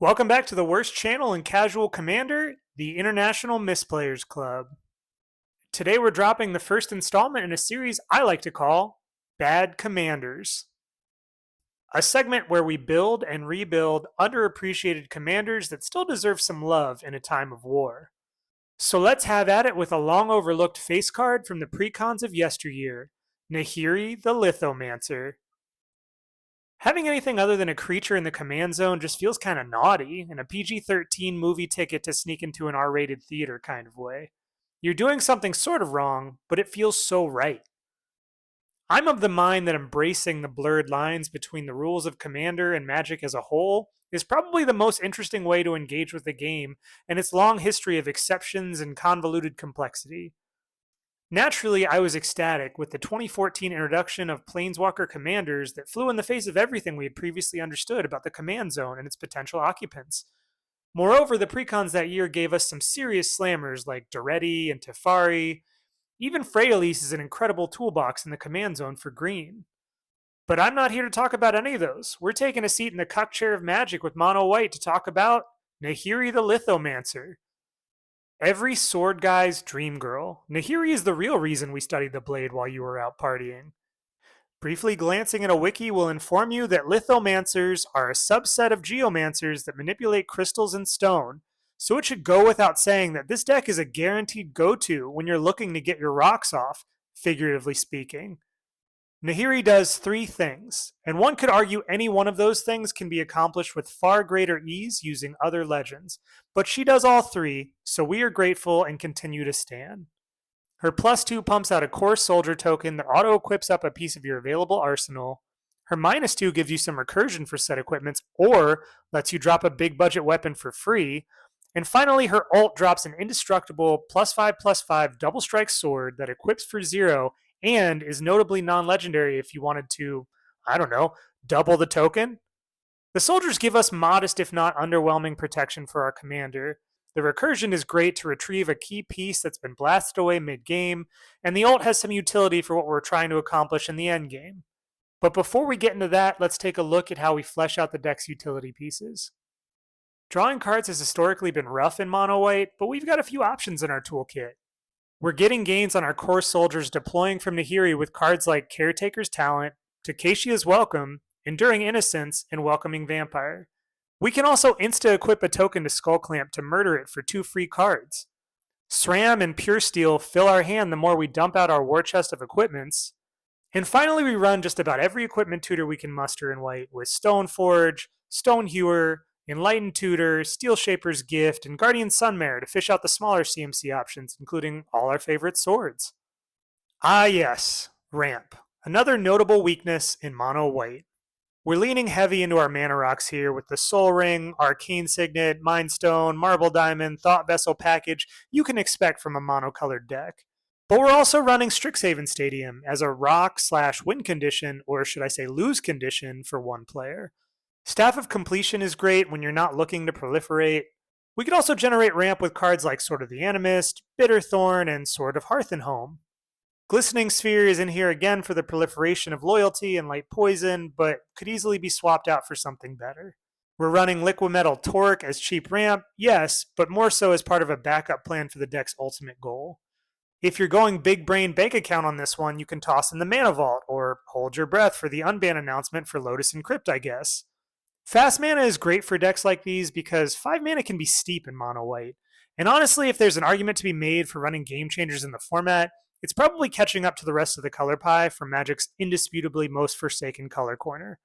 Welcome back to the worst channel in Casual Commander, the International Misplayers Club. Today we're dropping the first installment in a series I like to call Bad Commanders. A segment where we build and rebuild underappreciated commanders that still deserve some love in a time of war. So let's have at it with a long overlooked face card from the precons of yesteryear, Nahiri the Lithomancer. Having anything other than a creature in the command zone just feels kind of naughty, and a PG-13 movie ticket to sneak into an R-rated theater kind of way. You're doing something sort of wrong, but it feels so right. I'm of the mind that embracing the blurred lines between the rules of Commander and Magic as a whole is probably the most interesting way to engage with the game and its long history of exceptions and convoluted complexity. Naturally, I was ecstatic with the 2014 introduction of Planeswalker commanders that flew in the face of everything we had previously understood about the command zone and its potential occupants. Moreover, the precons that year gave us some serious slammers like Duretti and Teferi. Even Freyalise is an incredible toolbox in the command zone for green. But I'm not here to talk about any of those. We're taking a seat in the cuck chair of Magic with Mono White to talk about Nahiri the Lithomancer. Every sword guy's dream girl. Nahiri is the real reason we studied the blade while you were out partying. Briefly glancing at a wiki will inform you that lithomancers are a subset of geomancers that manipulate crystals and stone, so it should go without saying that this deck is a guaranteed go-to when you're looking to get your rocks off, figuratively speaking. Nahiri does three things, and one could argue any one of those things can be accomplished with far greater ease using other legends, but she does all three, so we are grateful and continue to stand. Her +2 pumps out a core soldier token that auto-equips up a piece of your available arsenal. Her -2 gives you some recursion for set equipments, or lets you drop a big budget weapon for free. And finally, her ult drops an indestructible +5/+5 double strike sword that equips for 0 and is notably non-legendary if you wanted to, I don't know, double the token. The soldiers give us modest if not underwhelming protection for our commander. The recursion is great to retrieve a key piece that's been blasted away mid-game, and the ult has some utility for what we're trying to accomplish in the endgame. But before we get into that, let's take a look at how we flesh out the deck's utility pieces. Drawing cards has historically been rough in mono white, but we've got a few options in our toolkit. We're getting gains on our core soldiers deploying from Nahiri with cards like Caretaker's Talent, Takeshia's Welcome, Enduring Innocence, and Welcoming Vampire. We can also insta-equip a token to Skull Clamp to murder it for 2 free cards. SRAM and Pure Steel fill our hand the more we dump out our war chest of equipments. And finally, we run just about every equipment tutor we can muster in white with Stoneforge, Stonehewer, Enlightened Tutor, Steel Shaper's Gift, and Guardian Sunmare to fish out the smaller CMC options, including all our favorite swords. Ah yes, Ramp, another notable weakness in mono white. We're leaning heavy into our mana rocks here with the Soul Ring, Arcane Signet, Mind Stone, Marble Diamond, Thought Vessel package you can expect from a monocolored deck. But we're also running Strixhaven Stadium as a rock/win condition, or should I say lose condition, for one player. Staff of Completion is great when you're not looking to proliferate. We could also generate ramp with cards like Sword of the Animist, Bitterthorn, and Sword of Hearth and Home. Glistening Sphere is in here again for the proliferation of loyalty and light poison, but could easily be swapped out for something better. We're running Liquimetal Torque as cheap ramp, yes, but more so as part of a backup plan for the deck's ultimate goal. If you're going big brain bank account on this one, you can toss in the Mana Vault, or hold your breath for the unban announcement for Lotus and Crypt, I guess. Fast mana is great for decks like these because 5 mana can be steep in mono white. And honestly, if there's an argument to be made for running game changers in the format, it's probably catching up to the rest of the color pie from Magic's indisputably most forsaken color corner.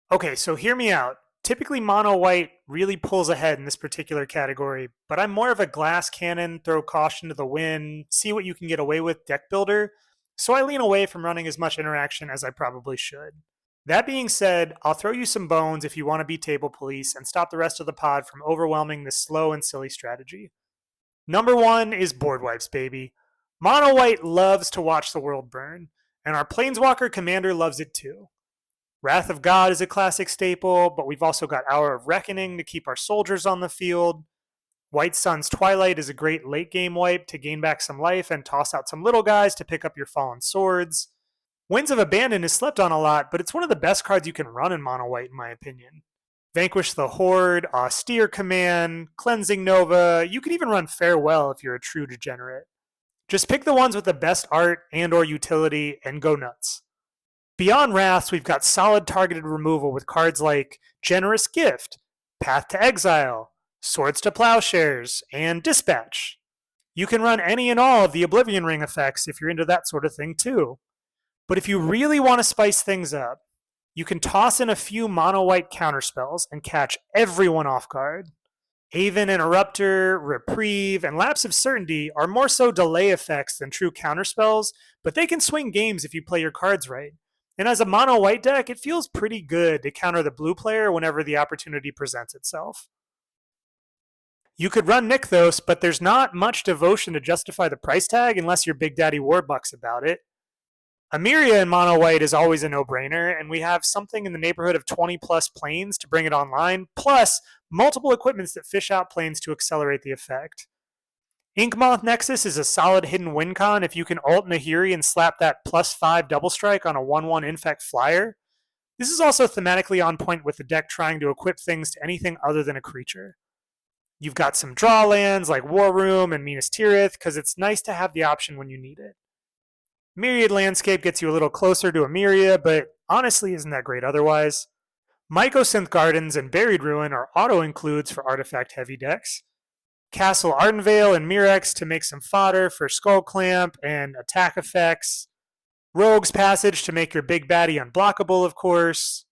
Okay, so hear me out. Typically mono white really pulls ahead in this particular category, but I'm more of a glass cannon, throw caution to the wind, see what you can get away with deck builder, so I lean away from running as much interaction as I probably should. That being said, I'll throw you some bones if you want to be table police and stop the rest of the pod from overwhelming this slow and silly strategy. Number 1 is board wipes, baby. Mono white loves to watch the world burn, and our Planeswalker commander loves it too. Wrath of God is a classic staple, but we've also got Hour of Reckoning to keep our soldiers on the field. White Sun's Twilight is a great late game wipe to gain back some life and toss out some little guys to pick up your fallen swords. Winds of Abandon is slept on a lot, but it's one of the best cards you can run in mono white in my opinion. Vanquish the Horde, Austere Command, Cleansing Nova. You can even run Farewell if you're a true degenerate. Just pick the ones with the best art and or utility and go nuts. Beyond Wraths, we've got solid targeted removal with cards like Generous Gift, Path to Exile, Swords to Plowshares, and Dispatch. You can run any and all of the Oblivion Ring effects if you're into that sort of thing too. But if you really want to spice things up, you can toss in a few mono-white counterspells and catch everyone off guard. Haven Interrupter, Reprieve, and Lapse of Certainty are more so delay effects than true counterspells, but they can swing games if you play your cards right. And as a mono-white deck, it feels pretty good to counter the blue player whenever the opportunity presents itself. You could run Nykthos, but there's not much devotion to justify the price tag unless you're Big Daddy Warbucks about it. Emeria in mono white is always a no-brainer, and we have something in the neighborhood of 20 plus planes to bring it online, plus multiple equipments that fish out planes to accelerate the effect. Inkmoth Nexus is a solid hidden win con if you can ult Nahiri and slap that +5 double strike on a 1/1 infect flyer. This is also thematically on point with the deck trying to equip things to anything other than a creature. You've got some draw lands like War Room and Minas Tirith, because it's nice to have the option when you need it. Myriad Landscape gets you a little closer to Emeria, but honestly isn't that great otherwise. Mycosynth Gardens and Buried Ruin are auto-includes for artifact-heavy decks. Castle Ardenvale and Mirex to make some fodder for Skull Clamp and attack effects. Rogue's Passage to make your big baddie unblockable, of course.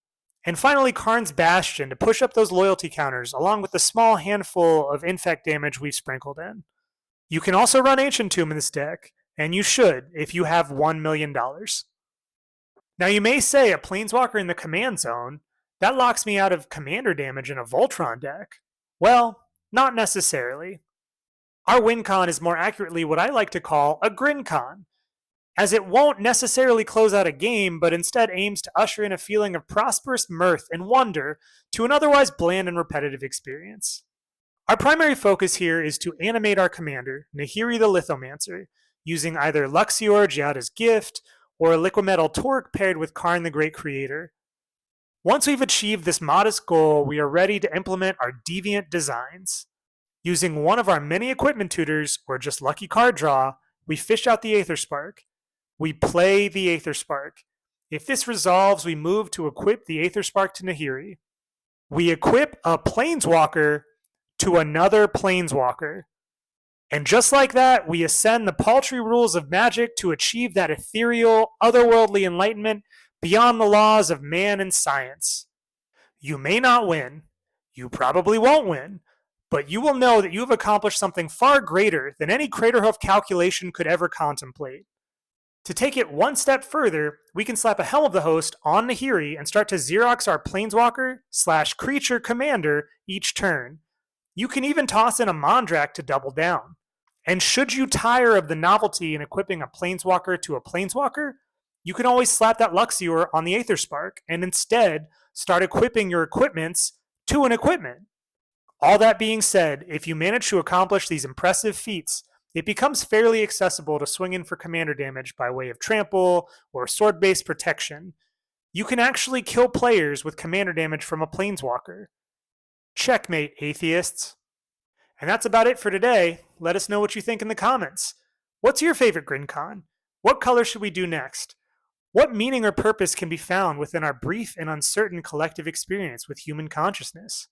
And finally, Karn's Bastion to push up those loyalty counters, along with the small handful of infect damage we've sprinkled in. You can also run Ancient Tomb in this deck, and you should if you have $1 million. Now you may say a Planeswalker in the command zone, that locks me out of commander damage in a Voltron deck. Well, not necessarily. Our win con is more accurately what I like to call a grin con, as it won't necessarily close out a game, but instead aims to usher in a feeling of prosperous mirth and wonder to an otherwise bland and repetitive experience. Our primary focus here is to animate our commander, Nahiri the Lithomancer, using either Luxior, Giada's Gift, or a Liquimetal Torque paired with Karn the Great Creator. Once we've achieved this modest goal, we are ready to implement our deviant designs. Using one of our many equipment tutors, or just lucky card draw, we fish out the Aetherspark. We play the Aetherspark. If this resolves, we move to equip the Aetherspark to Nahiri. We equip a Planeswalker to another Planeswalker. And just like that, we ascend the paltry rules of magic to achieve that ethereal, otherworldly enlightenment beyond the laws of man and science. You may not win, you probably won't win, but you will know that you have accomplished something far greater than any Craterhoof calculation could ever contemplate. To take it one step further, we can slap a Helm of the Host on Nahiri and start to Xerox our Planeswalker/creature commander each turn. You can even toss in a Mondrak to double down. And should you tire of the novelty in equipping a Planeswalker to a Planeswalker, you can always slap that Luxior on the Aetherspark and instead start equipping your equipments to an equipment. All that being said, if you manage to accomplish these impressive feats, it becomes fairly accessible to swing in for commander damage by way of trample or sword-based protection. You can actually kill players with commander damage from a Planeswalker. Checkmate, atheists. And that's about it for today. Let us know what you think in the comments. What's your favorite GrinCon? What color should we do next? What meaning or purpose can be found within our brief and uncertain collective experience with human consciousness?